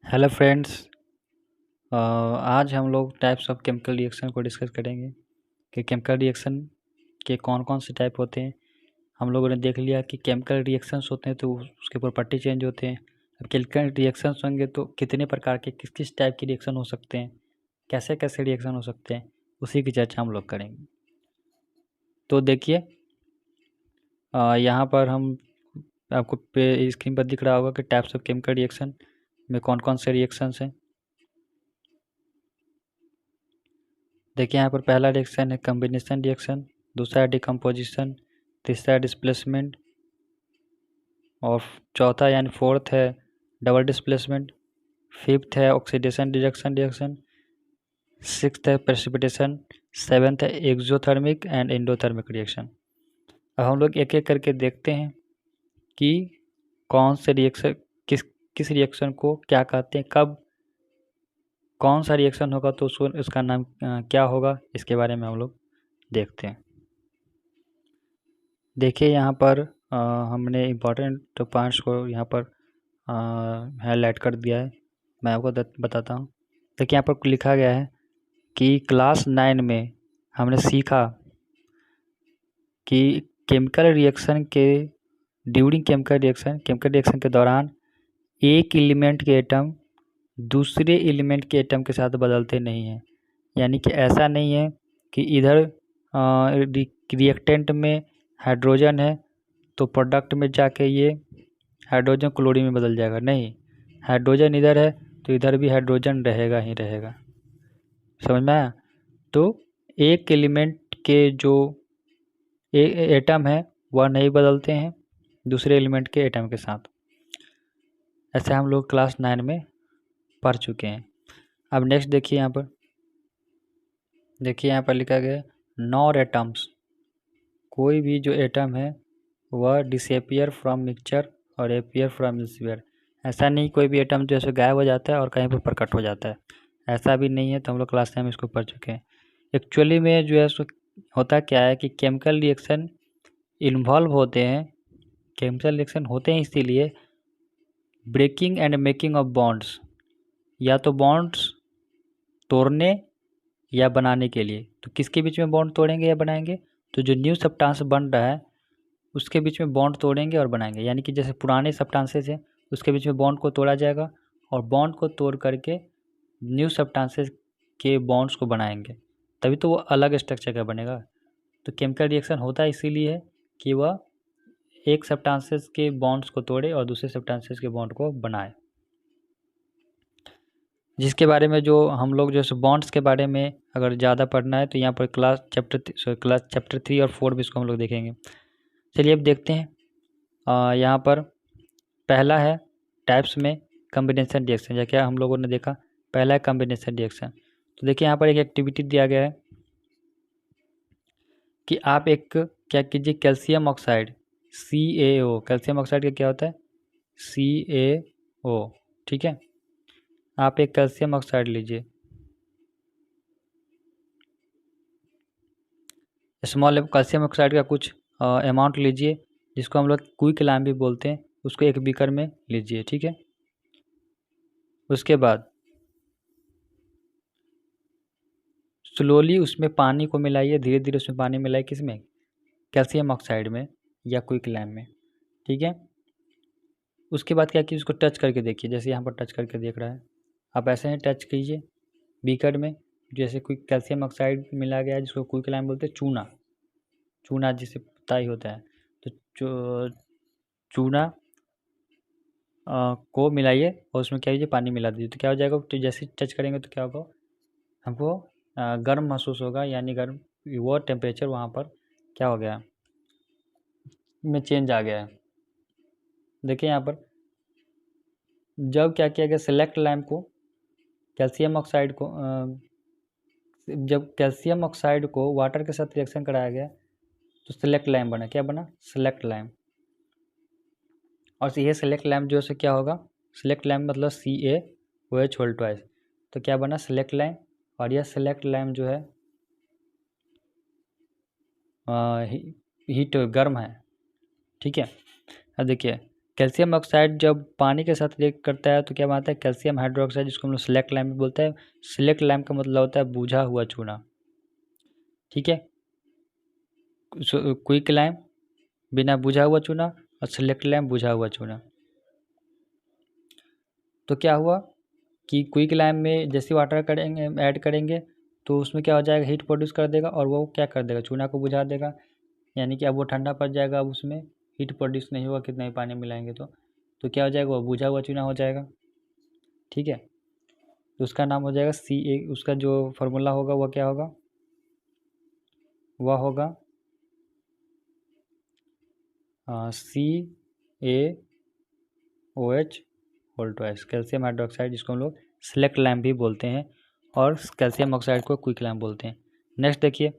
Hello friends. आज हम लोग टाइप्स ऑफ केमिकल रिएक्शन को डिस्कस करेंगे कि केमिकल रिएक्शन के कौन कौन से टाइप होते हैं। हम लोगों ने देख लिया कि केमिकल रिएक्शंस होते हैं तो उसके प्रॉपर्टी चेंज होते हैं। अब केमिकल रिएक्शंस होंगे तो कितने प्रकार के किस किस टाइप के रिएक्शन हो सकते हैं, कैसे कैसे रिएक्शन हो सकते हैं, उसी की चर्चा हम लोग करेंगे। तो देखिए, यहाँ पर हम आपको पे स्क्रीन पर दिख रहा होगा कि टाइप्स ऑफ केमिकल रिएक्शन में कौन कौन से रिएक्शंस हैं। देखिए यहाँ पर पहला रिएक्शन है कम्बिनेशन रिएक्शन, दूसरा है डिकम्पोजिशन, तीसरा डिस्प्लेसमेंट और चौथा यानी फोर्थ है डबल डिस्प्लेसमेंट, फिफ्थ है ऑक्सीडेशन रिएक्शन, सिक्स्थ है प्रेसिपिटेशन, सेवेंथ है एक्सोथर्मिक एंड एंडोथर्मिक रिएक्शन। अब हम लोग एक एक करके देखते हैं कि कौन से रिएक्शन किस रिएक्शन को क्या कहते हैं, कब कौन सा रिएक्शन होगा तो उसका नाम क्या होगा, इसके बारे में हम लोग देखते हैं। देखिए यहाँ पर हमने इम्पॉर्टेंट पॉइंट्स को यहाँ पर हाईलाइट कर दिया है। मैं आपको बताता हूँ। देखिए यहाँ पर लिखा गया है कि क्लास 9 में हमने सीखा कि केमिकल रिएक्शन केमिकल रिएक्शन के दौरान एक एलिमेंट के एटम दूसरे एलिमेंट के एटम के साथ बदलते नहीं हैं। यानी कि ऐसा नहीं है कि इधर रिएक्टेंट में हाइड्रोजन है तो प्रोडक्ट में जाके ये हाइड्रोजन क्लोरीन में बदल जाएगा। नहीं, हाइड्रोजन इधर है तो इधर भी हाइड्रोजन रहेगा ही रहेगा। समझ में आया? तो एक एलिमेंट के जो एटम है वह नहीं बदलते हैं दूसरे एलिमेंट के एटम के साथ। ऐसे हम लोग क्लास 9 में पढ़ चुके हैं। अब नेक्स्ट देखिए यहाँ पर लिखा गया नॉर एटम्स। कोई भी जो एटम है वह डिसअपियर फ्रॉम मिक्सचर और अपीयर फ्रॉम स्फीयर। ऐसा नहीं कोई भी एटम जैसे गायब हो जाता है और कहीं पर प्रकट हो जाता है, ऐसा भी नहीं है। तो हम लोग क्लास में इसको पढ़ चुके हैं। एक्चुअली में जो है सो होता क्या है कि केमिकल रिएक्शन इन्वॉल्व होते हैं, केमिकल रिएक्शन होते हैं इसीलिए breaking and making of bonds, या तो बॉन्ड्स तोड़ने या बनाने के लिए। तो किसके बीच में बॉन्ड तोड़ेंगे या बनाएंगे? तो जो न्यू सब्सटेंस बन रहा है उसके बीच में बॉन्ड तोड़ेंगे और बनाएंगे। यानी कि जैसे पुराने सब्सटेंसेस हैं उसके बीच में बॉन्ड को तोड़ा जाएगा और बॉन्ड को तोड़ करके न्यू सब्सटेंसेस के बॉन्ड्स को बनाएंगे, तभी तो वो अलग स्ट्रक्चर का बनेगा। तो केमिकल रिएक्शन होता है इसीलिए है कि वह एक सब्सटेंसेस के बॉन्ड्स को तोड़े और दूसरे सब्सटेंसेस के बॉन्ड को बनाए। जिसके बारे में जो हम लोग जो है बॉन्ड्स के बारे में अगर ज़्यादा पढ़ना है तो यहाँ पर क्लास चैप्टर 3 और 4 भी इसको हम लोग देखेंगे। चलिए अब देखते हैं। यहाँ पर पहला है टाइप्स में कम्बिनेशन रिएक्शन। या क्या हम लोगों ने देखा, पहला है कम्बिनेशन रिएक्शन। तो देखिए यहाँ पर एक एक्टिविटी दिया गया है कि आप एक क्या कीजिए, calcium oxide CaO, calcium oxide का क्या होता है CaO, ठीक है। आप एक कैल्शियम ऑक्साइड लीजिए, स्मॉल कैल्शियम ऑक्साइड का कुछ अमाउंट लीजिए जिसको हम लोग क्विकलाइम भी बोलते हैं, उसको एक बीकर में लीजिए, ठीक है। उसके बाद स्लोली उसमें पानी को मिलाइए, धीरे धीरे उसमें पानी मिलाइए, किसमें? कैल्शियम ऑक्साइड में या क्विकलाइम में, ठीक है। उसके बाद क्या कीजिए, उसको टच करके देखिए, जैसे यहाँ पर टच करके देख रहा है। आप ऐसे ही टच कीजिए बीकर में, जैसे कोई कैल्शियम ऑक्साइड मिला गया है जिसको क्विकलाइम बोलते हैं, चूना जिसे पता ही होता है। तो चूना को मिलाइए और उसमें क्या कीजिए, पानी मिला दीजिए। तो क्या हो जाएगा, तो जैसे टच करेंगे तो क्या होगा, हमको गर्म महसूस होगा, यानी गर्म वो टेम्परेचर वहाँ पर क्या हो गया में चेंज आ गया है। देखिए यहाँ पर जब क्या किया गया, सेलेक्ट लैम्प को कैल्शियम ऑक्साइड को जब कैल्शियम ऑक्साइड को वाटर के साथ रिएक्शन कराया गया तो सेलेक्ट लैम्प बना। क्या बना? Select lamp. और ये सेलेक्ट लैम्प जो है क्या होगा, सेलेक्ट लैम्प मतलब CaOH होल ट्वाइस। तो क्या बना, सेलेक्ट लैम्प। और यह सेलेक्ट लैम्प जो है हीट गर्म है, ठीक है। अब देखिए कैल्शियम ऑक्साइड जब पानी के साथ रिएक्ट करता है तो क्या बनता है, कैल्शियम हाइड्रोक्साइड, जिसको हम लोग सिलेक्ट लैम्प भी बोलते हैं। सिलेक्ट लैम्प का मतलब होता है बुझा हुआ चूना, ठीक है। क्विक लैम्प बिना बुझा हुआ चूना और सिलेक्ट लैम्प बुझा हुआ चूना। तो क्या हुआ कि क्विक लैम्प में जैसे वाटर करेंगे ऐड करेंगे तो उसमें क्या हो जाएगा, हीट प्रोड्यूस कर देगा और वो क्या कर देगा, चूना को बुझा देगा, यानी कि अब वो ठंडा पड़ जाएगा, अब उसमें हीट प्रोड्यूस नहीं होगा कितना ही पानी मिलाएंगे तो क्या हो जाएगा, वो बुझा हुआ चूना हो जाएगा, ठीक है। तो उसका नाम हो जाएगा Ca, उसका जो फार्मूला होगा वह क्या होगा, वह होगा CaOH whole twice, calcium hydroxide, जिसको हम लोग सिलेक्ट लैम्प भी बोलते हैं और कैल्शियम ऑक्साइड को क्विक लैम्प बोलते हैं। नेक्स्ट देखिए,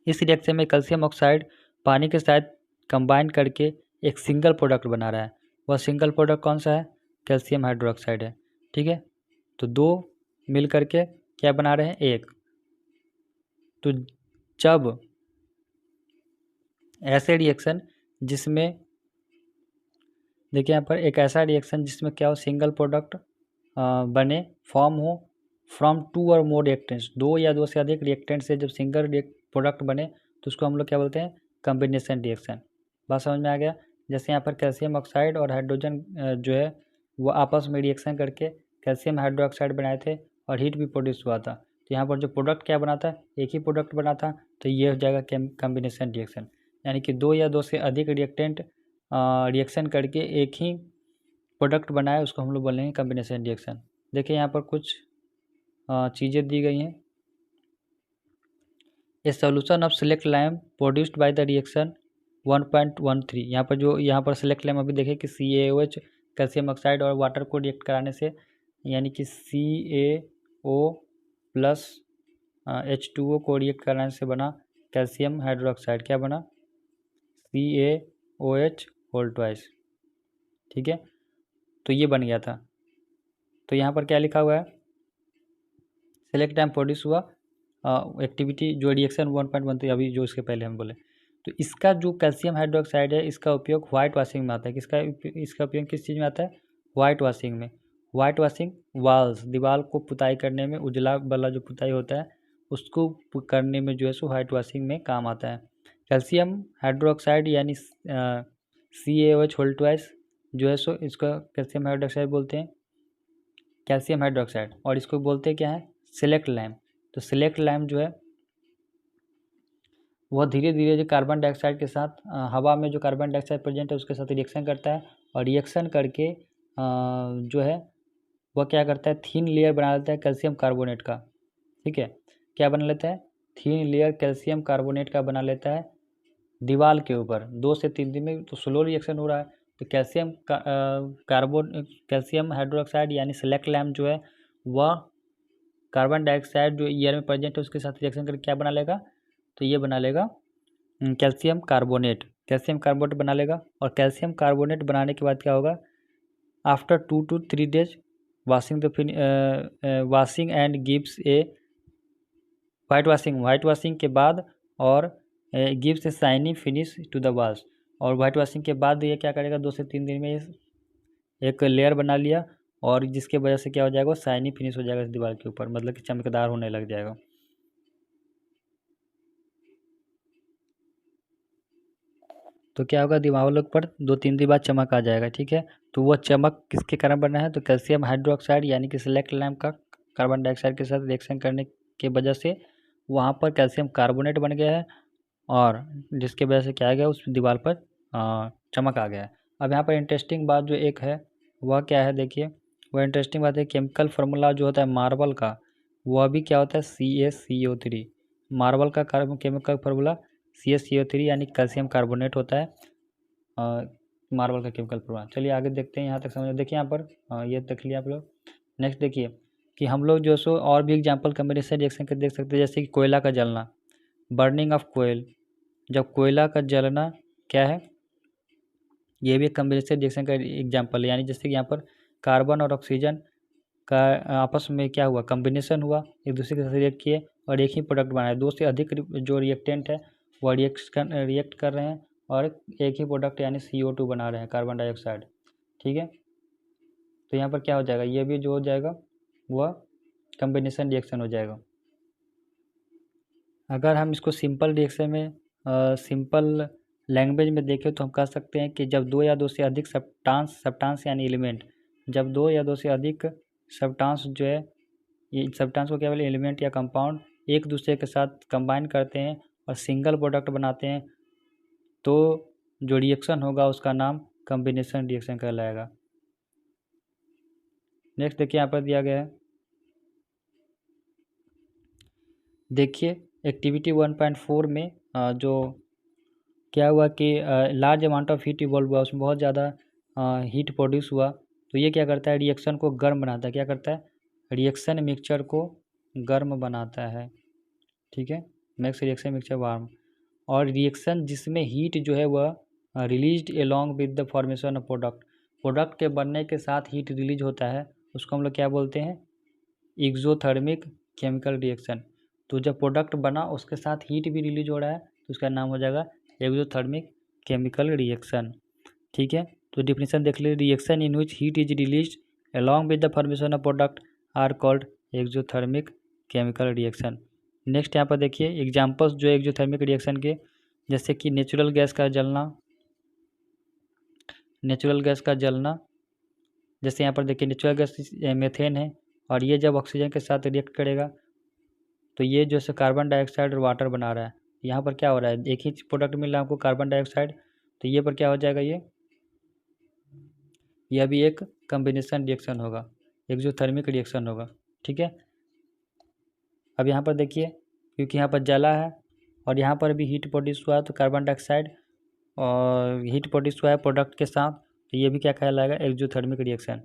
इस रिएक्शन में कैल्शियम ऑक्साइड पानी के साथ कंबाइन करके एक सिंगल प्रोडक्ट बना रहा है। वह सिंगल प्रोडक्ट कौन सा है, कैल्शियम हाइड्रोक्साइड है, ठीक है। तो दो मिल करके क्या बना रहे हैं, एक। तो जब ऐसे रिएक्शन जिसमें देखिए यहाँ पर एक ऐसा रिएक्शन जिसमें क्या हो, सिंगल प्रोडक्ट बने, फॉर्म हो फ्रॉम 2 और मोर रिएक्टेंट्स, 2 या 2 से अधिक रिएक्टेंट से जब सिंगल प्रोडक्ट बने तो उसको हम लोग क्या बोलते हैं, कॉम्बिनेशन रिएक्शन। बात समझ में आ गया। जैसे यहाँ पर कैल्शियम ऑक्साइड और हाइड्रोजन जो है वो आपस में रिएक्शन करके कैल्शियम हाइड्रोक्साइड बनाए थे और हीट भी प्रोड्यूस हुआ था। तो यहाँ पर जो प्रोडक्ट क्या बना था, एक ही प्रोडक्ट बना था, तो ये हो जाएगा कॉम्बिनेशन रिएक्शन, यानी कि 2 या 2 से अधिक रिएक्टेंट रिएक्शन करके एक ही प्रोडक्ट बनाए, उसको हम लोग बोलेंगे कॉम्बिनेशन रिएक्शन। देखिए यहाँ पर कुछ चीज़ें दी गई हैं। A solution of select lamp produced by the reaction 1.13, यहाँ पर सिलेक्ट लैम्प अभी देखें कि CaOH कैल्शियम ऑक्साइड और वाटर को रिएक्ट कराने से, यानी कि CaO प्लस H2O को रिएक्ट कराने से बना कैल्शियम हाइड्रोक्साइड, क्या बना, CaOH होल ट्वाइस, ठीक है। तो ये बन गया था। तो यहाँ पर क्या लिखा हुआ है, सेलेक्ट टाइम प्रोड्यूस हुआ एक्टिविटी जो रिएक्शन 1.13 अभी जो इसके पहले हम बोले। तो इसका जो कैल्शियम हाइड्रोक्साइड है इसका उपयोग वाइट वॉशिंग में आता है। इसका उपयोग किस चीज़ में आता है, वाइट वॉशिंग में। वाइट वॉशिंग वाल्स, दीवार को पुताई करने में, उजला वाला जो पुताई होता है उसको करने में जो है सो वाइट वॉशिंग में काम आता है। कैल्शियम हाइड्रोक्साइड यानी CaOH होल ट्वाइस जो है सो इसका कैल्शियम हाइड्रोक्साइड बोलते हैं, कैल्शियम हाइड्रोक्साइड, और इसको बोलते हैं क्या है, सिलेक्ट लैम्प। तो सिलेक्ट लैम्प जो है वह धीरे धीरे जो कार्बन डाइऑक्साइड के साथ हवा में जो कार्बन डाइऑक्साइड प्रेजेंट है उसके साथ रिएक्शन करता है और रिएक्शन करके जो है वह क्या करता है, थीन लेयर बना लेता है कैल्शियम कार्बोनेट का, ठीक है। क्या बना लेता है, थीन लेयर कैल्शियम कार्बोनेट का बना लेता है दीवार के ऊपर 2 से 3 दिन में। तो स्लो रिएक्शन हो रहा है, तो कैल्शियम हाइड्रोक्साइड यानी सिलेक्ट लैम्प जो है वह कार्बन डाइऑक्साइड जो एयर में प्रेजेंट है उसके साथ रिएक्शन करके क्या बना लेगा, तो ये बना लेगा कैल्शियम कार्बोनेट बना लेगा। और कैल्शियम कार्बोनेट बनाने के बाद क्या होगा, after 2 to 3 days washing and gives a whitewashing के बाद, और gives a shiny finish to the walls. और वाइट वॉशिंग के बाद ये क्या करेगा, 2 से 3 दिन में एक लेयर बना लिया और जिसके वजह से क्या हो जाएगा, शाइनी फिनिश हो जाएगा इस दीवार के ऊपर, मतलब कि चमकदार होने लग जाएगा। तो क्या होगा, दीवारों पर 2-3 दिन बाद चमक आ जाएगा, ठीक है। तो वह चमक किसके कारण बना है, तो कैल्शियम हाइड्रोक्साइड यानी कि सिलेक्ट लैम्प का कार्बन डाइऑक्साइड के साथ रिएक्शन करने के वजह से वहाँ पर कैल्शियम कार्बोनेट बन गया है और जिसके वजह से क्या आ गया, उस दीवार पर चमक आ गया है। अब यहाँ पर इंटरेस्टिंग बात जो एक है वह क्या है, देखिए वह इंटरेस्टिंग बात है, केमिकल फार्मूला जो होता है मार्बल का वह भी क्या होता है, CaCO3। मार्बल का केमिकल फार्मूला CaCO3 यानी कैल्शियम कार्बोनेट होता है मार्बल का केमिकल फार्मूला। चलिए आगे देखते हैं, यहाँ तक समझ। देखिए यहाँ पर ये देख लिया आप लोग। नेक्स्ट देखिए कि हम लोग जो सो और भी एग्जाम्पल कम्बिनेशन रिएक्शन के देख सकते हैं, जैसे कि कोयला का जलना, बर्निंग ऑफ कोयल। जब कोयला का जलना क्या है, ये भी एक कम्बिनेशन रिएक्शन का एग्जाम्पल है, यानी जैसे कि यहाँ पर कार्बन और ऑक्सीजन का आपस में क्या हुआ, कम्बिनेशन हुआ, एक दूसरे के साथ रिएक्ट किए और एक ही प्रोडक्ट बनाए। 2 से अधिक जो रिएक्टेंट है वह रिएक्ट कर रहे हैं और एक ही प्रोडक्ट यानी CO2 बना रहे हैं, कार्बन डाइऑक्साइड। ठीक है, तो यहाँ पर क्या हो जाएगा, ये भी जो हो जाएगा वह कम्बिनेशन रिएक्शन हो जाएगा। अगर हम इसको सिंपल रिएक्शन में सिंपल लैंग्वेज में देखें तो हम कह सकते हैं कि जब दो या दो से अधिक सब्सटेंस यानी एलिमेंट, जब दो या दो से अधिक सब्सटेंस जो है, ये सब्सटेंस को केवल एलिमेंट या कंपाउंड एक दूसरे के साथ कंबाइन करते हैं और सिंगल प्रोडक्ट बनाते हैं, तो जो रिएक्शन होगा उसका नाम कम्बिनेशन रिएक्शन कहलाएगा। नेक्स्ट देखिए यहाँ पर दिया गया है, देखिए एक्टिविटी 1.4 में जो क्या हुआ कि large amount of heat evolve हुआ, उसमें बहुत ज़्यादा हीट प्रोड्यूस हुआ। तो ये क्या करता है, रिएक्शन को गर्म बनाता है। क्या करता है, रिएक्शन मिक्सचर को गर्म बनाता है। ठीक है, मेक्स रिएक्शन मिक्सचर वार्म। और रिएक्शन जिसमें हीट जो है वह released along with the formation of product के बनने के साथ हीट रिलीज होता है, उसको हम लोग क्या बोलते हैं, एक्सोथर्मिक केमिकल रिएक्शन। तो जब प्रोडक्ट बना उसके साथ हीट भी रिलीज हो रहा है तो उसका नाम हो जाएगा एक्सोथर्मिक केमिकल रिएक्शन। ठीक है, तो डिफिनेशन देख लीजिए, reaction in which heat is release along with the formation of product are called exothermic chemical reaction. Next यहाँ पर देखिए एग्जांपल्स जो है एक्सोथर्मिक रिएक्शन के, जैसे कि नेचुरल गैस का जलना, जैसे यहाँ पर देखिए नेचुरल गैस मेथेन है, और ये जब ऑक्सीजन के साथ रिएक्ट करेगा तो ये जो है कार्बन डाइऑक्साइड और वाटर बना रहा है। यहाँ पर क्या हो रहा है, एक ही प्रोडक्ट मिल रहा है हमको कार्बन डाइऑक्साइड, तो ये पर क्या हो जाएगा, यह भी एक कम्बिनेशन रिएक्शन होगा, एक्सोथर्मिक रिएक्शन होगा। ठीक है, अब यहाँ पर देखिए क्योंकि यहाँ पर जला है और यहाँ पर भी हीट प्रोड्यूस हुआ है, तो कार्बन डाइऑक्साइड और हीट प्रोड्यूस हुआ है प्रोडक्ट के साथ, तो ये भी क्या कहलाएगा, एक्सोथर्मिक रिएक्शन।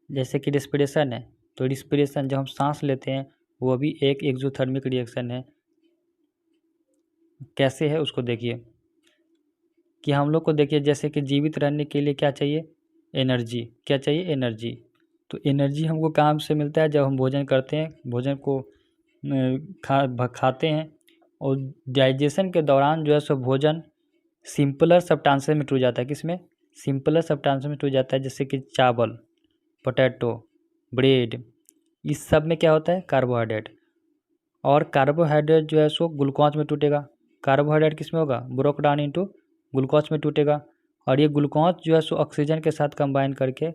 जैसे कि रिस्पिरेशन है, तो रिस्पिरेशन जब हम सांस लेते हैं वो भी एक एक्सोथर्मिक रिएक्शन है। कैसे है उसको देखिए, कि हम लोग को देखिए जैसे कि जीवित रहने के लिए क्या चाहिए, एनर्जी। क्या चाहिए, एनर्जी। तो एनर्जी हमको कहाँ से मिलता है, जब हम भोजन करते हैं, भोजन को खाते हैं, और डाइजेशन के दौरान जो है सो भोजन सिंपलर सब्सटेंसेस में टूट जाता है। किसमें, सिंपलर सब्सटेंसेस में टूट जाता है, जैसे कि चावल, पोटैटो, ब्रेड, इस सब में क्या होता है, कार्बोहाइड्रेट। और कार्बोहाइड्रेट जो है सो ग्लूकोज में टूटेगा। कार्बोहाइड्रेट किस में होगा, ब्रोक डाउन इनटू ग्लूकोज में टूटेगा, और ये ग्लूकोज जो है सो ऑक्सीजन के साथ कंबाइन करके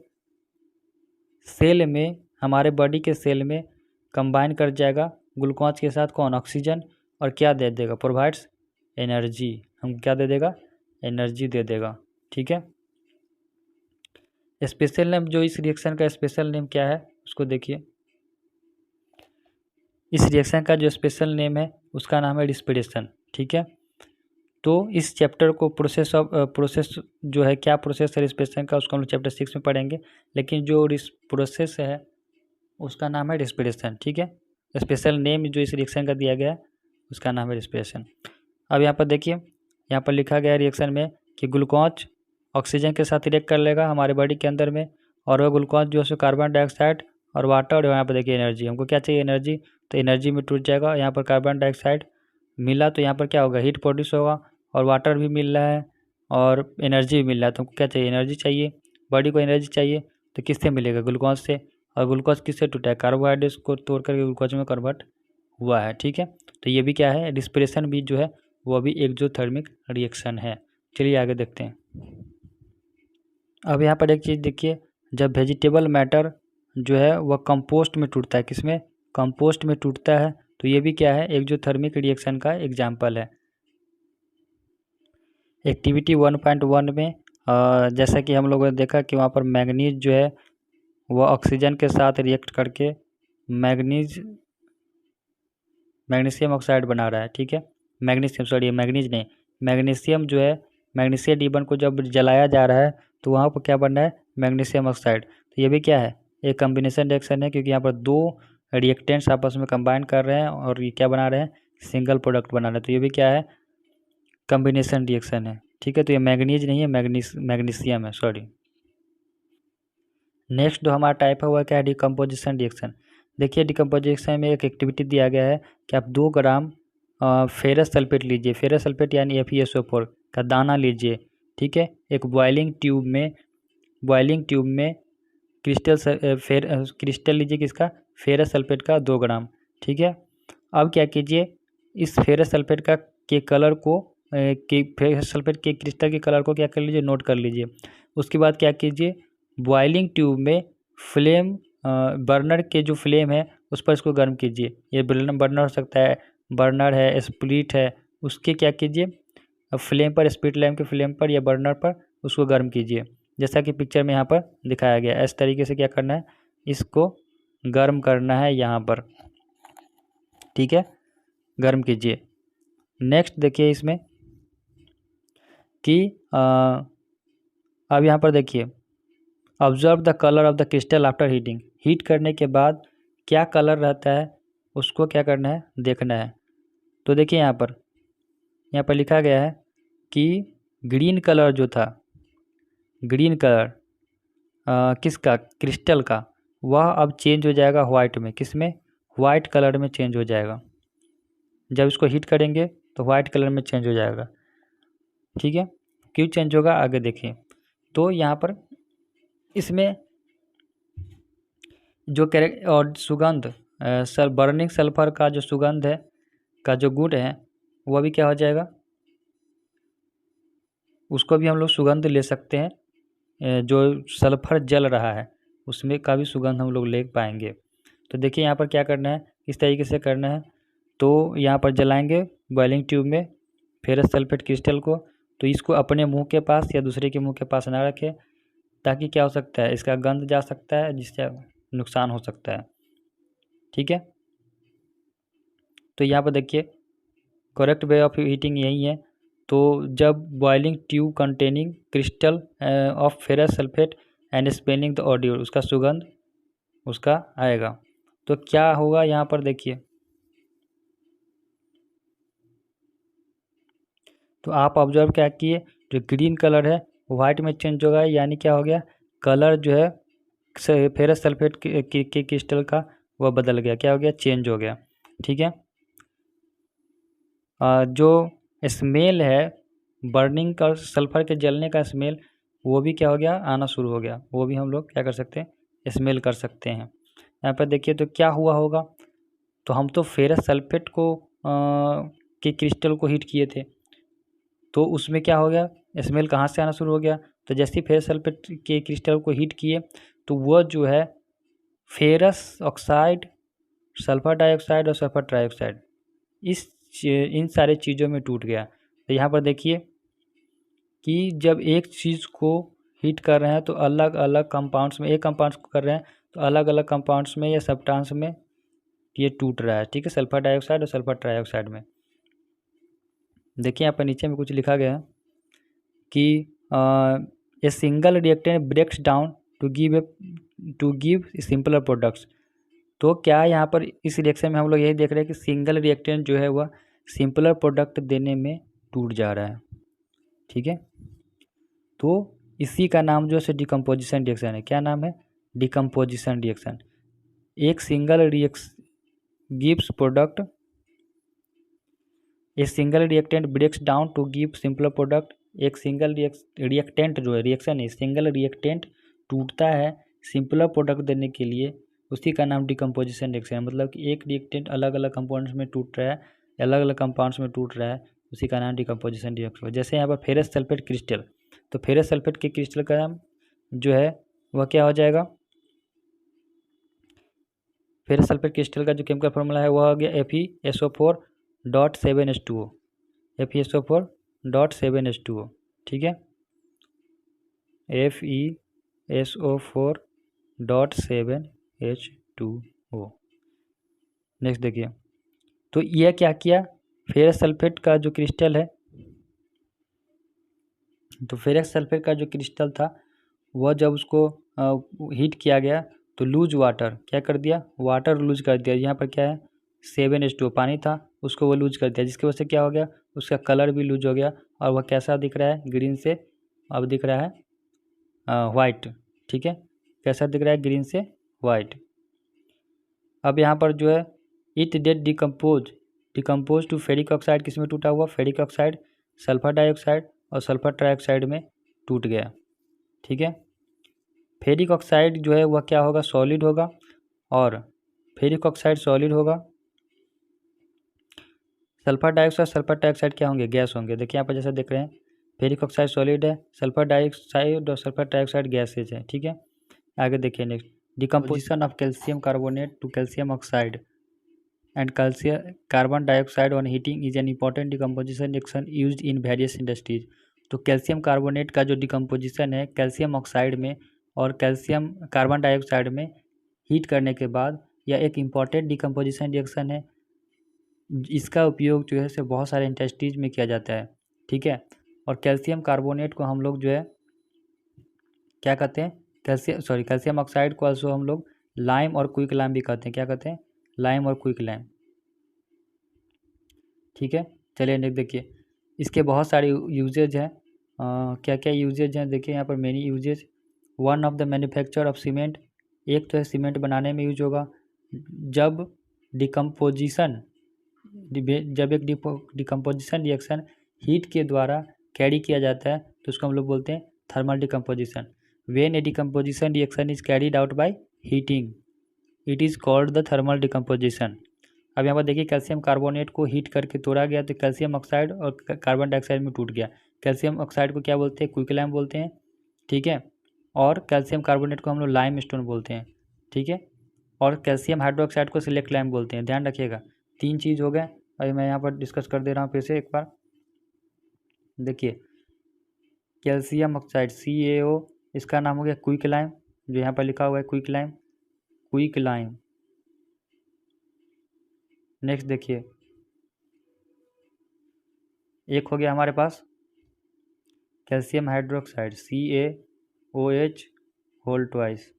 सेल में, हमारे बॉडी के सेल में कंबाइन कर जाएगा ग्लूकोज के साथ, कौन, ऑक्सीजन, और क्या दे देगा, प्रोवाइड्स एनर्जी। हम क्या दे देगा, एनर्जी दे देगा। ठीक है, स्पेशल नेम, जो इस रिएक्शन का स्पेशल नेम क्या है उसको देखिए, इस रिएक्शन का जो स्पेशल नेम है उसका नाम है रिस्पिरेशन। ठीक है, तो इस चैप्टर को प्रोसेस जो है, क्या प्रोसेस है रिस्पिरेशन का, उसको हम लोग चैप्टर 6 में पढ़ेंगे, लेकिन जो प्रोसेस है उसका नाम है रिस्पिरेशन। ठीक है, स्पेशल नेम जो इस रिएक्शन का दिया गया है उसका नाम है रिस्पिरेशन। अब यहाँ पर देखिए, यहाँ पर लिखा गया है रिएक्शन में कि ग्लूकोज ऑक्सीजन के साथ रिएक्ट कर लेगा हमारे बॉडी के अंदर में, और वह ग्लूकोज जो है कार्बन डाइऑक्साइड और वाटर, और यहाँ पर देखिए एनर्जी, हमको क्या चाहिए, एनर्जी, तो एनर्जी में टूट जाएगा। यहाँ पर कार्बन डाइऑक्साइड मिला तो यहाँ पर क्या होगा, हीट प्रोड्यूस होगा, और वाटर भी मिल रहा है और एनर्जी भी मिल रहा है, तो हमको क्या चाहिए, एनर्जी चाहिए, बॉडी को एनर्जी चाहिए, तो किससे मिलेगा, ग्लूकोज से। और ग्लूकोज किससे टूटा है, कार्बोहाइड्रेट्स को तोड़ करके ग्लूकोज में कन्वर्ट हुआ है। ठीक है, तो ये भी क्या है, रिस्पिरेशन भी जो है वो भी एक्सोथर्मिक रिएक्शन है। चलिए आगे देखते हैं। अब यहाँ पर एक चीज़ देखिए, जब वेजिटेबल मैटर जो है वह कंपोस्ट में टूटता है, किसमें, कंपोस्ट में टूटता है, तो ये भी क्या है, एक्सोथर्मिक रिएक्शन का एग्जाम्पल है। एक्टिविटी 1.1 में जैसा कि हम लोगों ने देखा कि वहाँ पर मैग्नीज जो है वह ऑक्सीजन के साथ रिएक्ट करके मैग्नीशियम ऑक्साइड बना रहा है। ठीक है, मैग्नीज नहीं, मैग्नीशियम जो है, मैग्नीशियम D1 को जब जलाया जा रहा है तो वहाँ पर क्या बन रहा है, मैग्नीशियम ऑक्साइड। तो ये भी क्या है, एक कम्बिनेशन रिएक्शन है, क्योंकि यहाँ पर दो रिएक्टेंट्स आपस में कंबाइन कर रहे हैं और ये क्या बना रहे हैं, सिंगल प्रोडक्ट बना रहे हैं, तो ये भी क्या है, कम्बिनेशन रिएक्शन है। ठीक है, तो ये मैग्नीज नहीं है, मैग्नीशियम है, सॉरी। नेक्स्ट जो हमारा टाइप है वह क्या है, डिकम्पोजिशन रिएक्शन। देखिए डिकम्पोजिशन में एक एक्टिविटी दिया गया है कि आप 2 ग्राम फेरस सल्फेट लीजिए, फेरस सल्फेट यानी FeSO4, का दाना लीजिए, ठीक है। एक बॉइलिंग ट्यूब में क्रिस्टल लीजिए किसका, फेरस सल्फेट का 2 ग्राम, ठीक है। अब क्या कीजिए, इस फेरस सल्फेट का के कलर को फेरस सल्फेट के क्रिस्टल के कलर को क्या कर लीजिए, नोट कर लीजिए। उसके बाद क्या कीजिए, बॉइलिंग ट्यूब में फ्लेम बर्नर के जो फ्लेम है उस पर इसको गर्म कीजिए। ये बर्नर हो सकता है, बर्नर है, स्प्लिट है, उसके क्या कीजिए, फ्लेम पर, स्प्लिट लैम्प के फ्लेम पर या बर्नर पर उसको गर्म कीजिए, जैसा कि पिक्चर में यहाँ पर दिखाया गया है। इस तरीके से क्या करना है, इसको गर्म करना है यहाँ पर, ठीक है, गर्म कीजिए। नेक्स्ट देखिए इसमें कि अब यहाँ पर देखिए, observe the colour of the crystal after heating. Heat करने के बाद क्या कलर रहता है उसको क्या करना है, देखना है। तो देखिए यहाँ पर लिखा गया है कि ग्रीन कलर जो था, ग्रीन कलर किसका, क्रिस्टल का, वह अब चेंज हो जाएगा वाइट में। किस में, वाइट कलर में चेंज हो जाएगा। जब इसको हीट करेंगे तो वाइट कलर में चेंज हो जाएगा, ठीक है। क्यों चेंज होगा आगे देखिए। तो यहाँ पर इसमें जो और सुगंध, बर्निंग सल्फर का जो सुगंध है, का जो गुण है, वह भी क्या हो जाएगा, उसको भी हम लोग सुगंध ले सकते हैं। जो सल्फर जल रहा है उसमें का भी सुगंध हम लोग ले पाएंगे। तो देखिए यहाँ पर क्या करना है, इस तरीके से करना है। तो यहाँ पर जलाएंगे बॉइलिंग ट्यूब में फेरस सल्फेट क्रिस्टल को। तो इसको अपने मुंह के पास या दूसरे के मुंह के पास ना रखें, ताकि क्या हो सकता है, इसका गंध जा सकता है, जिससे नुकसान हो सकता है, ठीक है। तो यहाँ पर देखिए करेक्ट वे ऑफ हीटिंग यही है। तो जब boiling tube containing crystal of ferrous sulphate and smelling the audio, उसका सुगंध उसका आएगा। तो क्या होगा यहाँ पर देखिए, तो आप ऑब्जर्व क्या किए, जो ग्रीन कलर है वाइट में चेंज होगा, यानी क्या हो गया, कलर जो है फेरस सल्फेट के क्रिस्टल का वह बदल गया, क्या हो गया, चेंज हो गया, ठीक है। जो स्मेल है बर्निंग का, सल्फर के जलने का स्मेल, वो भी क्या हो गया, आना शुरू हो गया। वो भी हम लोग क्या कर सकते हैं, स्मेल कर सकते हैं। यहाँ पर देखिए तो क्या हुआ होगा, तो हम तो फेरस सल्फेट को के क्रिस्टल को हीट किए थे, तो उसमें क्या हो गया, स्मेल कहाँ से आना शुरू हो गया। तो जैसे ही फेरस सल्फेट के क्रिस्टल को हीट किए तो वह जो है फेरस ऑक्साइड, सल्फर डाइऑक्साइड और सल्फर ट्राइऑक्साइड, इन सारे चीज़ों में टूट गया। तो यहाँ पर देखिए कि जब एक चीज़ को हीट कर रहे हैं तो अलग अलग कंपाउंड्स में, एक कंपाउंड्स को कर रहे हैं तो अलग अलग कंपाउंड्स में या सब्सटेंस में ये टूट रहा है, ठीक है, सल्फर डाइऑक्साइड और सल्फर ट्राइऑक्साइड में। देखिए यहाँ पर नीचे में कुछ लिखा गया है कि a single reactant breaks down to give simpler products. तो क्या यहाँ पर इस रिएक्शन में हम लोग यही देख रहे हैं कि सिंगल रिएक्टेंट जो है वह सिंपलर प्रोडक्ट देने में टूट जा रहा है, ठीक है। तो इसी का नाम जो है डिकम्पोजिशन रिएक्शन है। क्या नाम है, डिकम्पोजिशन रिएक्शन। एक single gives product, a single reactant breaks down to give simpler product. एक सिंगल रिएक्टेंट जो है, रिएक्शन है, सिंगल रिएक्टेंट टूटता है सिंपलर प्रोडक्ट देने के लिए, उसी का नाम डिकम्पोजिशन रिएक्शन है। मतलब कि एक रिएक्टेंट अलग अलग कंपाउंड्स में टूट रहा है, अलग अलग कंपाउंड्स में टूट रहा है, उसी का नाम डिकम्पोजिशन रिएक्शन है। जैसे यहाँ पर फेरस सल्फेट क्रिस्टल, तो फेरस सल्फेट के क्रिस्टल का नाम जो है वह क्या हो जाएगा, फेरस सल्फेट क्रिस्टल का जो केमिकल फॉर्मूला है वह हो गया Fe(SO4.7H2O), Fe(SO4.7H2O), ठीक है, Fe(SO4.7H2O). नेक्स्ट देखिए, तो यह क्या किया, फेरस सल्फेट का जो क्रिस्टल है, तो फेरस सल्फेट का जो क्रिस्टल था वह जब उसको हीट किया गया तो लूज वाटर, क्या कर दिया, वाटर लूज कर दिया। यहाँ पर क्या है, 7H2O पानी था, उसको वो लूज कर दिया, जिसकी वजह से क्या हो गया, उसका कलर भी लूज हो गया और वह कैसा दिख रहा है, ग्रीन से अब दिख रहा है वाइट, ठीक है, कैसा दिख रहा है, ग्रीन से वाइट। अब यहाँ पर जो है it that decompose to ferric oxide, किस में टूटा हुआ, फेरिक ऑक्साइड, सल्फर डाइऑक्साइड और सल्फर ट्राइऑक्साइड में टूट गया। ठीक है, फेरिक ऑक्साइड जो है वह क्या होगा, सॉलिड होगा, और फेरिक ऑक्साइड सॉलिड होगा। सल्फर डाइऑक्साइड क्या होंगे, गैस होंगे। देखिए यहाँ पर जैसे देख रहे हैं, फेरिक ऑक्साइड सॉलिड है, सल्फर डाइऑक्साइड और सल्फर ट्राइऑक्साइड गैसेज है। ठीक है, आगे देखिए next, decomposition of calcium carbonate to calcium oxide and calcium carbon dioxide on heating is an important decomposition reaction used in various industries. तो calcium carbonate का जो डिकम्पोजिशन है कैल्शियम ऑक्साइड में और कैल्शियम कार्बन डाइऑक्साइड में heat करने के बाद यह एक इम्पॉर्टेंट डिकम्पोजिशन रिएक्शन है। इसका उपयोग जो है से बहुत सारे इंडस्ट्रीज में किया जाता है। ठीक है, और कैल्शियम कार्बोनेट को हम लोग जो है क्या कहते हैं, कैल्शियम ऑक्साइड को also हम लोग लाइम और क्विक लाइम भी कहते हैं। क्या कहते हैं, लाइम और क्विक लाइम। ठीक है, चलिए नेक्स्ट देखिए, इसके बहुत सारे यूजेज हैं। क्या क्या यूजेज हैं, देखिए यहाँ पर many uses. One of the manufacture of cement, एक तो है सीमेंट बनाने में यूज होगा। जब डिकम्पोजिशन जब एक डिकम्पोजिशन रिएक्शन हीट के द्वारा कैरी किया जाता है तो उसको हम लोग बोलते हैं thermal decomposition. When A decomposition reaction is carried out by heating it is called the thermal decomposition. अब यहाँ पर देखिए कैल्शियम कार्बोनेट को हीट करके तोड़ा गया तो कैल्शियम ऑक्साइड और कार्बन डाइऑक्साइड में टूट गया। कैल्शियम ऑक्साइड को क्या बोलते हैं, क्विकलाइम बोलते हैं। ठीक है, और कैल्शियम कार्बोनेट को हम लोग लाइम स्टोन बोलते हैं। ठीक है, और कैल्शियम हाइड्रोक्साइड को सिलेक्ट लाइम बोलते हैं। ध्यान रखिएगा, 3 चीज़ हो गए। अभी मैं यहाँ पर डिस्कस कर दे रहा हूँ फिर से एक बार। देखिए कैल्शियम ऑक्साइड CaO, इसका नाम हो गया क्विक लाइम, जो यहाँ पर लिखा हुआ है quick lime, quick lime. Next देखिए, एक हो गया हमारे पास calcium hydroxide CaOH whole twice,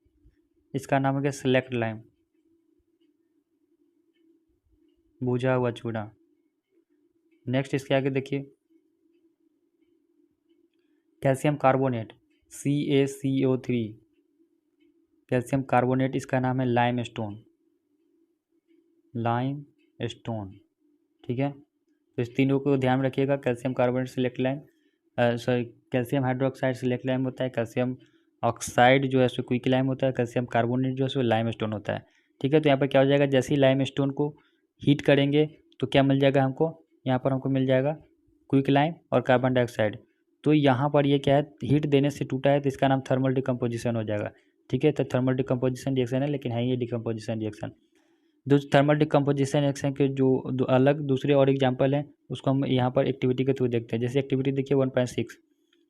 इसका नाम हो गया सेलेक्ट लाइम, बुझा हुआ चूड़ा। नेक्स्ट इसके आगे देखिए calcium carbonate CaCO3, calcium carbonate, इसका नाम है लाइम स्टोन, लाइम स्टोन। ठीक है, तो इस तीनों को ध्यान में रखिएगा। Calcium carbonate slaked lime, sorry calcium hydroxide slaked lime होता है, कैल्शियम ऑक्साइड जो है सो क्विक लाइम होता है, कैल्शियम कार्बोनेट जो है सो लाइम स्टोन होता है। ठीक है, तो यहाँ पर क्या हो जाएगा, जैसे ही लाइम स्टोन को हीट करेंगे तो क्या मिल जाएगा हमको, यहाँ पर हमको मिल जाएगा क्विक लाइम और कार्बन डाइऑक्साइड। तो यहाँ पर ये क्या है, हीट देने से टूटा है तो इसका नाम थर्मल डिकम्पोजिशन हो जाएगा। ठीक है, तो थर्मल डिकम्पोजिशन रिएक्शन है, लेकिन है ये डिकम्पोजिशन रिएक्शन। जो थर्मल डिकम्पोजिशन रिएक्शन के जो अलग दूसरे और एग्जांपल हैं उसको हम यहाँ पर एक्टिविटी के थ्रू देखते हैं। जैसे एक्टिविटी देखिए 1.6,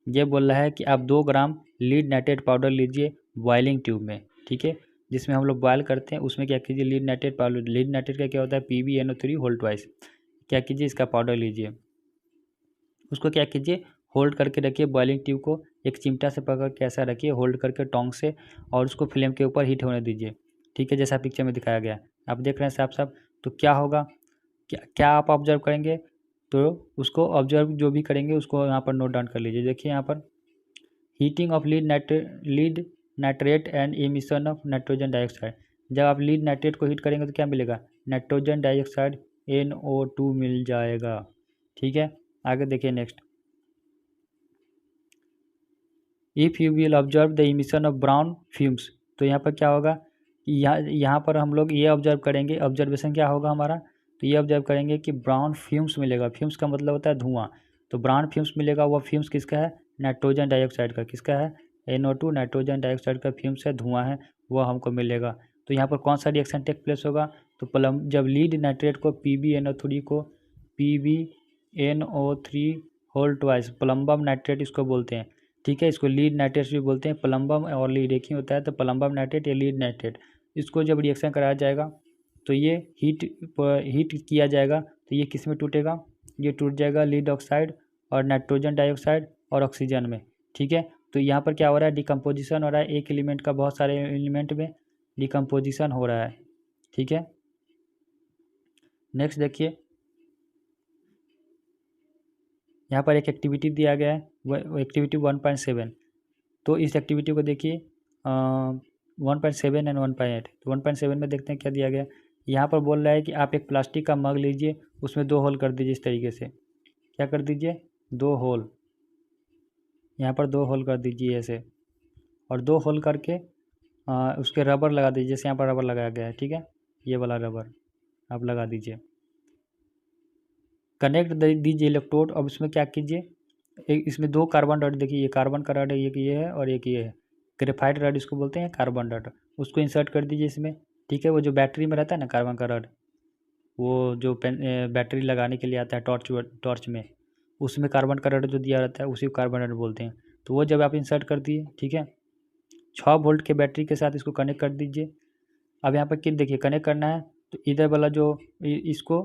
ये बोल रहा है कि आप 2 ग्राम लीड नाइट्रेट पाउडर लीजिए बॉइलिंग ट्यूब में। ठीक है, जिसमें हम लोग बॉयल करते हैं उसमें क्या कीजिए, lead nitrate powder, lead nitrate का क्या होता है PbNO3 होल ट्वाइस, क्या कीजिए इसका पाउडर लीजिए, उसको क्या कीजिए होल्ड करके रखिए बॉइलिंग ट्यूब को, एक चिमटा से पकड़ के ऐसा रखिए होल्ड करके टोंग से, और उसको फ्लेम के ऊपर हीट होने दीजिए। ठीक है, जैसा पिक्चर में दिखाया गया आप देख रहे हैं साफ साफ। तो क्या होगा, क्या आप ऑब्जर्व करेंगे, तो उसको ऑब्जर्व जो भी करेंगे उसको यहाँ पर नोट डाउन कर लीजिए। देखिए यहाँ पर heating of lead nitrate and emission of nitrogen dioxide, जब आप लीड नाइट्रेट को हीट करेंगे तो क्या मिलेगा, नाइट्रोजन डाइऑक्साइड NO2 मिल जाएगा। ठीक है, आगे देखिए next, if you will observe the emission of brown fumes, तो यहाँ पर क्या होगा, यहाँ पर हम लोग ये ऑब्जर्व करेंगे, ऑब्जर्वेशन क्या होगा हमारा, तो ये ऑब्जर्व करेंगे कि ब्राउन फ्यूम्स मिलेगा। फ्यूम्स का मतलब होता है धुआं, तो ब्राउन फ्यूम्स मिलेगा। वह फ्यूम्स किसका है, नाइट्रोजन डाइऑक्साइड का। किसका है, NO2 नाइट्रोजन डाइऑक्साइड का फ्यूम्स है, धुआं है, वह हमको मिलेगा। तो यहाँ पर कौन सा रिएक्शन टेक प्लेस होगा, तो जब लीड नाइट्रेट को PbNO3 whole twice, plumbum nitrate इसको बोलते हैं। ठीक है, इसको लीड नाइट्रेट भी बोलते हैं। प्लम्बम और लीड एक ही होता है, तो प्लम्बम नाइट्रेट या लीड नाइट्रेट, इसको जब रिएक्शन कराया जाएगा तो ये हीट किया जाएगा तो ये किस में टूटेगा, ये टूट जाएगा लीड ऑक्साइड और नाइट्रोजन डाइऑक्साइड और ऑक्सीजन में। ठीक है, तो यहाँ पर क्या हो रहा है, डिकम्पोजिशन हो रहा है, एक एलिमेंट का बहुत सारे एलिमेंट में डिकम्पोजिशन हो रहा है। ठीक है, नेक्स्ट देखिए यहाँ पर एक एक्टिविटी दिया गया है, वो एक्टिविटी 1.7। तो इस एक्टिविटी को देखिए 1.7 एंड 1.8। तो 1.7 में देखते हैं क्या दिया गया। यहाँ पर बोल रहा है कि आप एक प्लास्टिक का मग लीजिए, उसमें 2 होल कर दीजिए इस तरीके से। क्या कर दीजिए, 2 होल। यहाँ पर 2 होल कर दीजिए ऐसे, और 2 होल करके उसके रबर लगा दीजिए, जैसे यहाँ पर रबर लगाया गया है, ठीक है, ये वाला रबर आप लगा दीजिए। कनेक्ट दीजिए इलेक्ट्रोड। अब इसमें क्या कीजिए, एक इसमें 2 कार्बन डॉट, देखिए ये कार्बन का रॉड है, एक ये है और एक ये है, ग्रेफाइट रॉड इसको बोलते हैं, कार्बन डॉट, उसको इंसर्ट कर दीजिए इसमें, ठीक है। वो जो बैटरी में रहता है ना कार्बन का रॉड, वो जो बैटरी लगाने के लिए आता है टॉर्च में, उसमें कार्बन का रॉड जो दिया रहता है उसी को कार्बन रॉड बोलते हैं। तो वो जब आप इंसर्ट कर दिए, ठीक है, 6 वोल्ट के बैटरी के साथ इसको कनेक्ट कर दीजिए। अब यहाँ पर किट देखिए कनेक्ट करना है, तो इधर वाला जो इसको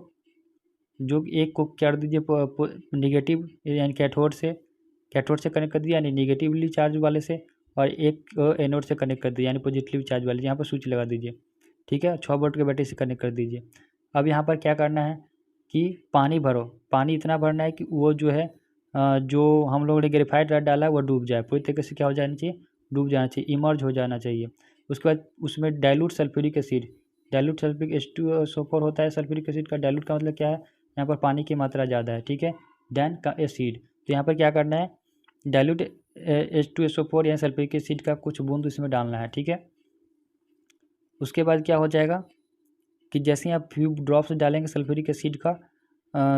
जो एक को कर दीजिए निगेटिव यानी कैथोड से कनेक्ट कर दिया यानी निगेटिवली चार्ज वाले से, और एक एनोड से कनेक्ट कर दिया यानी पॉजिटिवली चार्ज वाले, यहाँ पर स्विच लगा दीजिए, ठीक है। 6 वोल्ट के बैटरी से कनेक्ट कर दीजिए। अब यहाँ पर क्या करना है कि पानी भरो, पानी इतना भरना है कि वो जो है जो हम लोगों ने ग्रेफाइट रॉड डाला है वो डूब जाए, पूरी तरीके से क्या हो जाना चाहिए, डूब जाना चाहिए, इमर्ज हो जाना चाहिए। उसके बाद उसमें dilute sulphuric acid, dilute sulphuric H2SO4 होता है, सल्फ्यूरिक एसिड का डाइल्यूट का मतलब क्या है, यहाँ पर पानी की मात्रा ज़्यादा है, ठीक है, देन का एसिड। तो यहाँ पर क्या करना है, डाइल्यूट H2SO4 यानी सल्फ्यूरिक एसिड का कुछ बूंद इसमें डालना है, ठीक है। उसके बाद क्या हो जाएगा कि जैसे ही आप फ्यू ड्रॉप्स डालेंगे सल्फ्यूरिक एसिड का,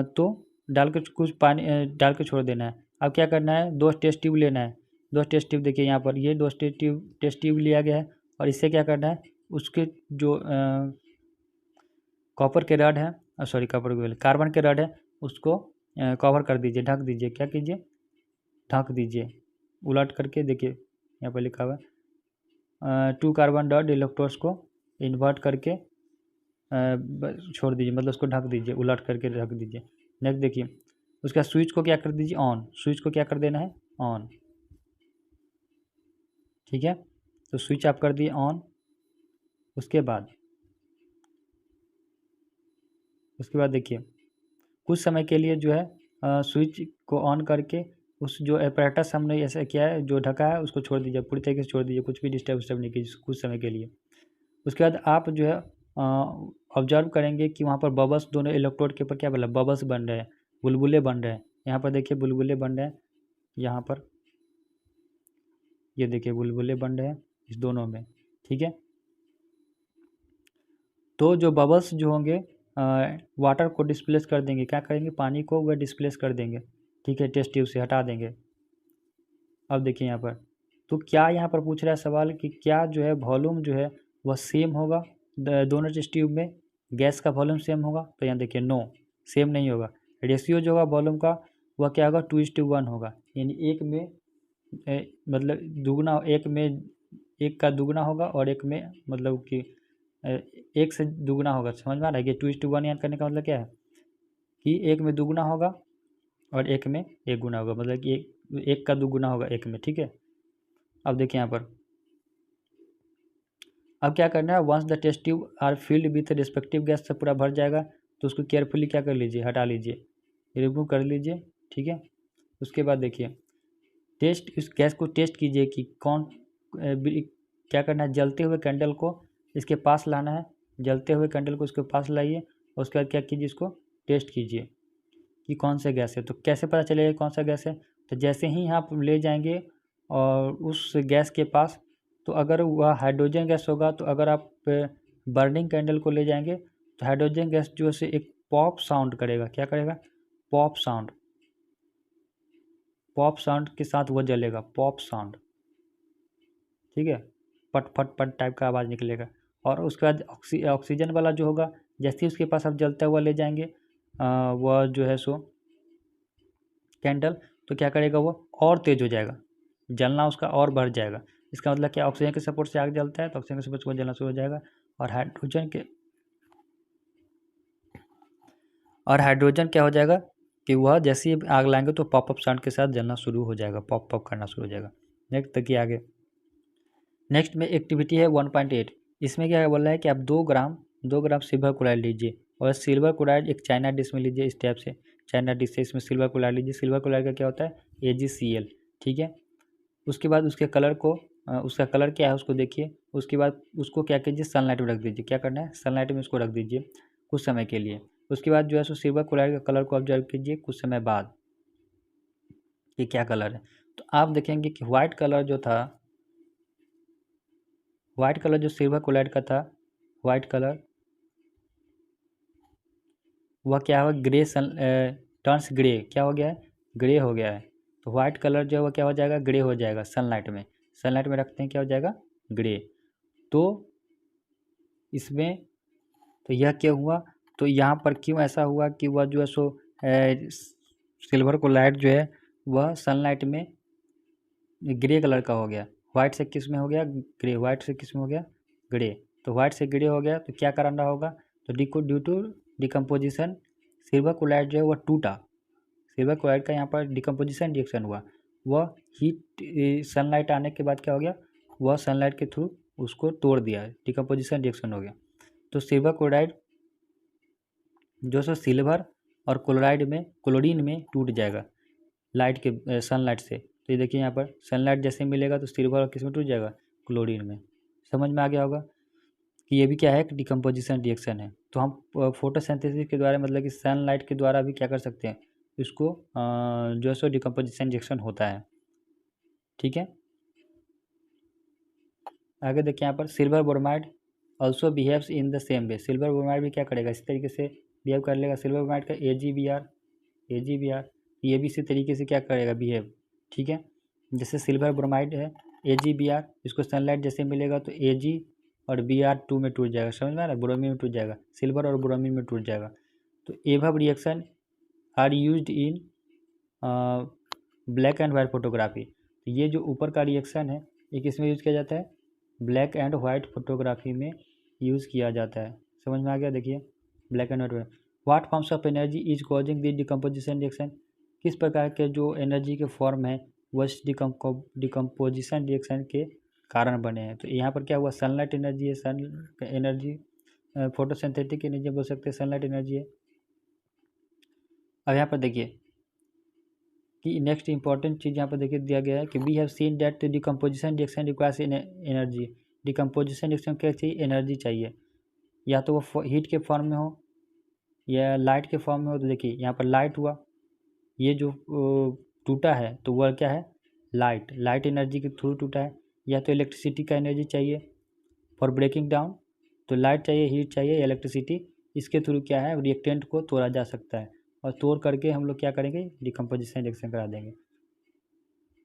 तो डाल के कुछ पानी डाल के छोड़ देना है। अब क्या करना है, 2 टेस्ट ट्यूब लेना है, 2 टेस्ट ट्यूब देखिए यहाँ पर, ये 2 टेस्ट ट्यूब लिया गया है, और इससे क्या करना है, उसके जो कॉपर के रॉड है, सॉरी कॉपर के कार्बन के रॉड है, उसको कवर कर दीजिए, ढक दीजिए, क्या कीजिए, ढक दीजिए, उलट करके देखिए यहाँ पर लिखा हुआ है 2 कार्बन डॉट इलेक्ट्रोड्स को इन्वर्ट करके छोड़ दीजिए, मतलब उसको ढक दीजिए, उलट करके ढक दीजिए। नेक्स्ट देखिए, उसका स्विच को क्या कर दीजिए, ऑन, स्विच को क्या कर देना है, ऑन, ठीक है। तो स्विच आप कर दिए ऑन। उसके बाद देखिए कुछ समय के लिए जो है स्विच को ऑन करके उस जो एपरेटस हमने ऐसा किया है जो ढका है उसको छोड़ दीजिए, पूरी तरीके से छोड़ दीजिए, कुछ भी डिस्टर्ब नहीं कीजिए कुछ समय के लिए। उसके बाद आप जो है ऑब्जर्व करेंगे कि वहाँ पर बबल्स दोनों इलेक्ट्रोड के ऊपर क्या बोला, बबल्स बन रहे हैं, बुलबुले बन रहे हैं। यहाँ पर देखिए बुलबुले बन रहे हैं, यहाँ पर ये देखिए बुलबुले बन रहे हैं इस दोनों में, ठीक है। तो जो बबल्स जो होंगे वाटर को डिस्प्लेस कर देंगे, क्या करेंगे, पानी को वह डिस्प्लेस कर देंगे, ठीक है, टेस्ट ट्यूब से हटा देंगे। अब देखिए यहाँ पर, तो क्या यहाँ पर पूछ रहा है सवाल कि क्या जो है वॉल्यूम जो है वह सेम होगा दोनों टेस्ट ट्यूब में, गैस का वॉल्यूम सेम होगा, तो यहाँ देखिए नो, सेम नहीं होगा। रेशियो जो होगा वॉल्यूम का वह क्या होगा, 2:1 होगा, यानी एक में मतलब दुगना, एक में एक का दुगना होगा और एक में मतलब कि एक से दुगना होगा, समझ में आ रहा है कि 2:1 याद करने का मतलब क्या है कि एक में दुगना होगा और एक में एक गुना होगा, मतलब कि एक का दुगुना होगा एक में, ठीक है। अब देखिए यहाँ पर, अब क्या करना है, once the test tube are filled with respective gas से पूरा भर जाएगा, तो उसको केयरफुली क्या कर लीजिए, हटा लीजिए, रिमूव कर लीजिए, ठीक है। उसके बाद देखिए टेस्ट, इस गैस को टेस्ट कीजिए कि कौन क्या करना है, जलते हुए कैंडल को इसके पास लाना है, जलते हुए कैंडल को इसके पास लाइए, और उसके बाद क्या कीजिए, इसको टेस्ट कीजिए कि कौन सा गैस है। तो कैसे पता चलेगा कौन सा गैस है, तो जैसे ही आप ले जाएंगे और उस गैस के पास, तो अगर वह हाइड्रोजन गैस होगा, तो अगर आप बर्निंग कैंडल को ले जाएंगे तो हाइड्रोजन गैस जो है एक पॉप साउंड करेगा, क्या करेगा, पॉप साउंड, पॉप साउंड के साथ वो जलेगा, पॉप साउंड, ठीक है, पट फट पट टाइप का आवाज़ निकलेगा। और उसके बाद ऑक्सीजन वाला जो होगा, जैसे ही उसके पास आप जलता हुआ ले जाएंगे वह जो है सो कैंडल, तो क्या करेगा, वो और तेज़ हो जाएगा, जलना उसका और बढ़ जाएगा। इसका मतलब क्या, ऑक्सीजन के सपोर्ट से आग जलता है तो ऑक्सीजन के सपोर्ट से जलना शुरू हो जाएगा, और हाइड्रोजन क्या हो जाएगा कि वह जैसे ही आग लाएंगे तो पॉप अप साउंड के साथ जलना शुरू हो जाएगा, पॉप पॉप करना शुरू हो जाएगा। नेक्स्ट देखिए आगे, नेक्स्ट में एक्टिविटी है 1.8। इसमें क्या बोल रहा है कि आप 2 ग्राम सिल्वर क्लोराइड लीजिए, और सिल्वर क्लोराइड एक चाइना डिश में लीजिए, इस टाइप से चाइना डिश से इसमें सिल्वर क्लोराइड लीजिए। सिल्वर क्लोराइड का क्या होता है, AgCl, ठीक है। उसके बाद उसके कलर को उसका कलर क्या है उसको देखिए। उसके बाद उसको क्या कीजिए, सनलाइट में रख दीजिए, क्या करना है, सनलाइट में उसको रख दीजिए कुछ समय के लिए। उसके बाद जो है सो सिल्वर क्लोराइड का कलर को ऑब्जर्व कीजिए कुछ समय बाद कि क्या कलर है। तो आप देखेंगे कि वाइट कलर जो था, वाइट कलर जो सिल्वर क्लोराइड का था, वाइट कलर वह क्या हुआ, ग्रे सन टर्न्स ग्रे, क्या हो गया है, ग्रे हो गया है। तो वाइट कलर जो है वह क्या हो जाएगा, ग्रे हो जाएगा सनलाइट में। सनलाइट में रखते हैं क्या हो जाएगा, ग्रे। तो इसमें तो यह क्या हुआ, तो यहाँ पर क्यों ऐसा हुआ कि वह जो है सो सिल्वर क्लोराइड जो है वह सनलाइट में ग्रे कलर का हो गया। वाइट से किस में हो गया, ग्रे। वाइट से किस में हो गया, ग्रे। तो वाइट से ग्रे हो गया तो क्या कारण रहा होगा, तो due to decomposition silver chloride जो है वह टूटा। सिल्वर क्लोराइड का यहाँ पर डिकम्पोजिशन रिएक्शन हुआ। वह हीट सनलाइट आने के बाद क्या हो गया, वह सनलाइट के थ्रू उसको तोड़ दिया, डिकम्पोजिशन रिएक्शन हो गया। तो सिल्वर क्लोराइड जो सो सिल्वर और क्लोराइड में, क्लोरीन में टूट जाएगा लाइट के सनलाइट से। तो ये देखिए यहाँ पर सनलाइट जैसे मिलेगा तो सिल्वर और किस में टूट जाएगा, क्लोरीन में। समझ में आ गया होगा कि ये भी क्या है, एक डिकम्पोजिशन रिएक्शन है। तो हम फोटोसिंथेसिस के द्वारा मतलब कि सनलाइट के द्वारा भी क्या कर सकते हैं, इसको जो है सो डिकम्पोजिशन रिएक्शन होता है। ठीक है, आगे देखिए यहाँ पर silver bromide also behaves in the same way. Silver bromide भी क्या करेगा, इसी तरीके से बिहेव कर लेगा। सिल्वर ब्रोमाइड का AgBr ये भी इसी तरीके से क्या करेगा, बिहेव। ठीक है, जैसे सिल्वर ब्रोमाइड है AgBr, इसको सनलाइट जैसे मिलेगा तो Ag और Br2 में टूट जाएगा। समझ में आ रहा है, ब्रोमीन में टूट जाएगा, सिल्वर और ब्रोमीन में टूट जाएगा। तो above reaction are used in black and white photography. तो ये जो ऊपर का रिएक्शन है ये किस में यूज़ किया जाता है, ब्लैक एंड वाइट फोटोग्राफी में यूज़ किया जाता है। समझ में आ गया, देखिए black and white. What forms of energy is causing the decomposition reaction, किस प्रकार के जो एनर्जी के फॉर्म है वह डिकम्पोजिशन रिएक्शन के कारण बने हैं। तो यहाँ पर क्या हुआ, सनलाइट एनर्जी है, सन एनर्जी फोटोसिंथेटिक एनर्जी बोल सकते हैं, सनलाइट एनर्जी है। अब यहाँ पर देखिए कि नेक्स्ट इंपॉर्टेंट चीज़ यहाँ पर देखिए दिया गया है कि we have seen that decomposition reaction requires energy. Decomposition reaction क्या चाहिए, एनर्जी चाहिए, या तो वो हीट के फॉर्म में हो या लाइट के फॉर्म में हो। तो देखिए यहाँ पर लाइट हुआ, ये जो टूटा है तो वह क्या है, लाइट एनर्जी के थ्रू टूटा है। या तो इलेक्ट्रिसिटी का एनर्जी चाहिए फॉर ब्रेकिंग डाउन, तो लाइट चाहिए, हीट चाहिए, इलेक्ट्रिसिटी, इसके थ्रू क्या है रिएक्टेंट को तोड़ा जा सकता है। और तोड़ करके हम लोग क्या करेंगे, डिकम्पोजिशन रिएक्शन करा देंगे।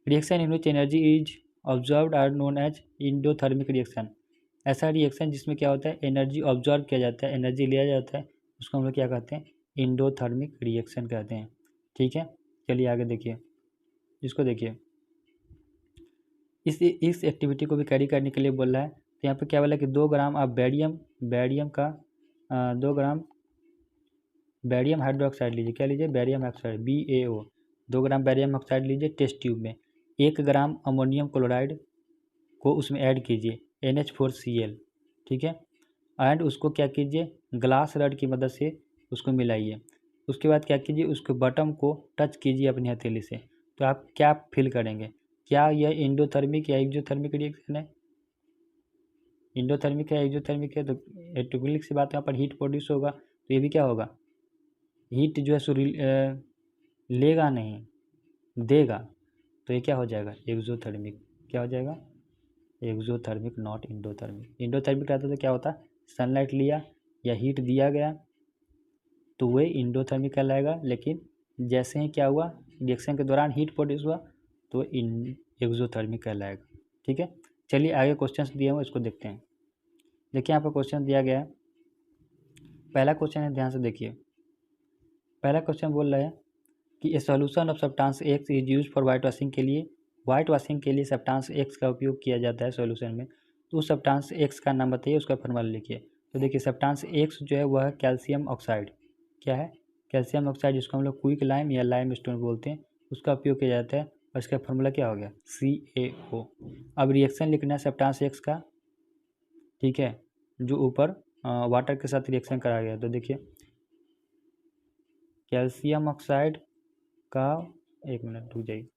Reaction in which energy is observed are known as endothermic reaction. ऐसा रिएक्शन जिसमें क्या होता है, एनर्जी ऑब्जर्व किया जाता है, एनर्जी लिया जाता है, उसको हम लोग क्या कहते हैं, इंडोथर्मिक रिएक्शन कहते हैं। ठीक है, चलिए आगे देखिए, इसको देखिए, इस एक्टिविटी को भी कैरी करने के लिए बोल रहा है। तो यहाँ पे क्या बोला है कि 2 ग्राम आप बैरियम का 2 ग्राम बैरियम हाइड्रोक्साइड लीजिए, क्या लीजिए, बैरियम ऑक्साइड BaO, 2 ग्राम बैरियम ऑक्साइड लीजिए टेस्ट ट्यूब में। 1 ग्राम अमोनियम क्लोराइड को उसमें ऐड कीजिए NH4Cl। ठीक है, एंड उसको क्या कीजिए, ग्लास रड की मदद से उसको मिलाइए। उसके बाद क्या कीजिए, उसके बटन को टच कीजिए अपनी हथेली से। तो आप क्या फील करेंगे, क्या यह इंडोथर्मिक या एक्जोथर्मिक रिएक्शन है, इंडोथर्मिक है एक्जोथर्मिक है। तो एटोमिक से बात, यहाँ पर हीट प्रोड्यूस होगा तो ये भी क्या होगा, हीट जो है सो लेगा नहीं, देगा। तो ये क्या हो जाएगा, एक्जोथर्मिक। क्या हो जाएगा, एक्जोथर्मिक, नॉट इंडोथर्मिक। इंडोथर्मिक रहता तो क्या होता, सनलाइट लिया या हीट दिया गया तो वह इंडोथर्मिक कहलाएगा। लेकिन जैसे ही क्या हुआ, रिएक्शन के दौरान हीट प्रोड्यूस हुआ तो एक्जोथर्मिक कहलाएगा। ठीक है, चलिए आगे क्वेश्चंस दिए हुए इसको देखते हैं। देखिए यहाँ पर क्वेश्चन दिया गया है, पहला क्वेश्चन है, ध्यान से देखिए। पहला क्वेश्चन बोल रहा है कि ए solution of substance x is use for white washing के लिए, वाइट वॉशिंग के लिए सब्सटेंस एक्स का उपयोग किया जाता है सॉल्यूशन में। तो उस सब्सटेंस एक्स का नाम बताइए, उसका फॉर्मूला लिखिए। तो देखिए सब्सटेंस एक्स जो है वह है कैल्शियम ऑक्साइड। क्या है, कैल्शियम ऑक्साइड, जिसको हम लोग क्विक लाइम या लाइम स्टोन बोलते हैं, उसका उपयोग किया जाता है। और इसका फॉर्मूला क्या हो गया, CaO। अब रिएक्शन लिखना है सब्सटेंस एक्स का, ठीक है, जो ऊपर वाटर के साथ रिएक्शन कराया गया। तो देखिए कैल्शियम ऑक्साइड का, एक मिनट रुक जाइए,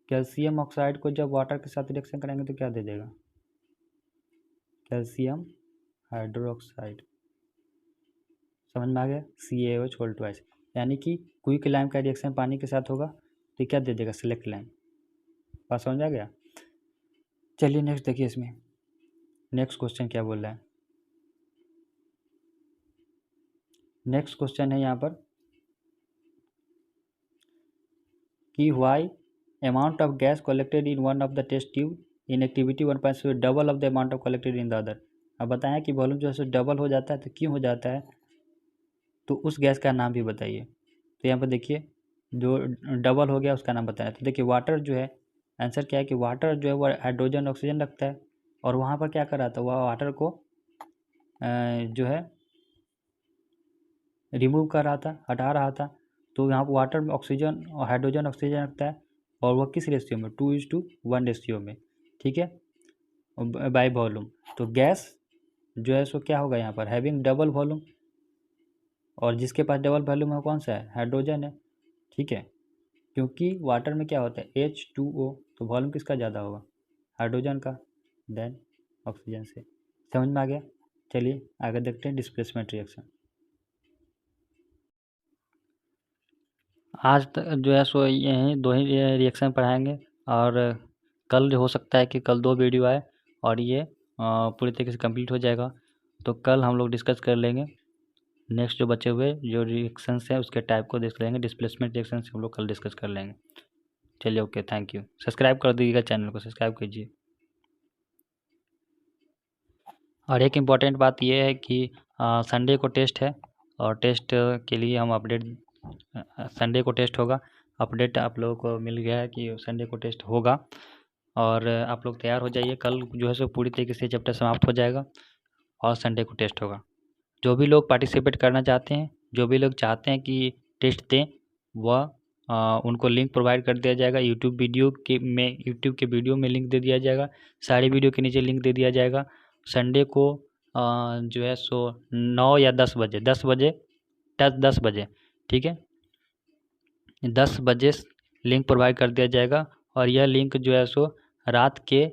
कैल्शियम ऑक्साइड को जब वाटर के साथ रिएक्शन करेंगे तो क्या दे देगा, कैल्शियम हाइड्रोक्साइड। समझ में आ गया, CaOH होल ट्वाइस, यानी कि क्विक लाइम का रिएक्शन पानी के साथ होगा तो क्या दे देगा, सेलेक्ट लाइम। बात समझ आ गया। चलिए नेक्स्ट देखिए, इसमें नेक्स्ट क्वेश्चन क्या बोल रहा है। नेक्स्ट क्वेश्चन है यहाँ पर कि why amount of gas collected in one of the test tube in activity 1.0 double of the amount of collected in the other. अब बताएं कि वॉल्यूम जो है सो डबल हो जाता है तो क्यों हो जाता है, तो उस गैस का नाम भी बताइए। तो यहाँ पर देखिए जो डबल हो गया उसका नाम बताया। तो देखिए वाटर जो है, आंसर क्या है कि वाटर जो है वो हाइड्रोजन ऑक्सीजन रखता है, और वहाँ पर क्या कर रहा था, वह वाटर को जो है रिमूव कर रहा था, हटा रहा था। तो यहाँ पर वाटर में ऑक्सीजन और हाइड्रोजन ऑक्सीजन रखता है, और वह किस रेशियो में, 2:1 रेशियो में, ठीक है, बाय वॉल्यूम। तो गैस जो है सो क्या होगा यहाँ पर, हैविंग डबल वॉल्यूम, और जिसके पास डबल वॉल्यूम है कौन सा है, हाइड्रोजन है, ठीक है। क्योंकि वाटर में क्या होता है H2O, तो वॉल्यूम किसका ज़्यादा होगा, हाइड्रोजन का, देन ऑक्सीजन से। समझ में आ गया। चलिए आगे देखते हैं डिस्प्लेसमेंट रिएक्शन। आज जो है सो यही दो ही रिएक्शन पढ़ाएंगे, और कल हो सकता है कि कल 2 वीडियो आए और ये पूरी तरीके से कंप्लीट हो जाएगा। तो कल हम लोग डिस्कस कर लेंगे नेक्स्ट जो बचे हुए जो रिएक्शंस हैं उसके टाइप को देख लेंगे, डिस्प्लेसमेंट रिएक्शन हम लोग कल डिस्कस कर लेंगे। चलिए ओके, थैंक यू। सब्सक्राइब कर दीजिएगा, चैनल को सब्सक्राइब कीजिए। और एक इम्पॉर्टेंट बात ये है कि संडे को टेस्ट है, और टेस्ट के लिए हम अपडेट, संडे को टेस्ट होगा, अपडेट आप लोगों को मिल गया है कि संडे को टेस्ट होगा, और आप लोग तैयार हो जाइए। कल जो है सो पूरी तरीके से चैप्टर समाप्त हो जाएगा और संडे को टेस्ट होगा। जो भी लोग पार्टिसिपेट करना चाहते हैं, जो भी लोग चाहते हैं कि टेस्ट दें, वह उनको लिंक प्रोवाइड कर दिया जाएगा। यूट्यूब के वीडियो में लिंक दे दिया जाएगा, सारी वीडियो के नीचे लिंक दे दिया जाएगा। संडे को जो है सो 9 या 10 बजे, 10 बजे, ठीक है, 10 बजे लिंक प्रोवाइड कर दिया जाएगा, और यह लिंक जो है सो रात के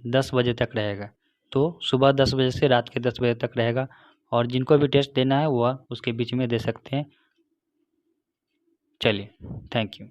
10 बजे तक रहेगा। तो सुबह 10 बजे से रात के 10 बजे तक रहेगा, और जिनको भी टेस्ट देना है वह उसके बीच में दे सकते हैं। चलिए, थैंक यू।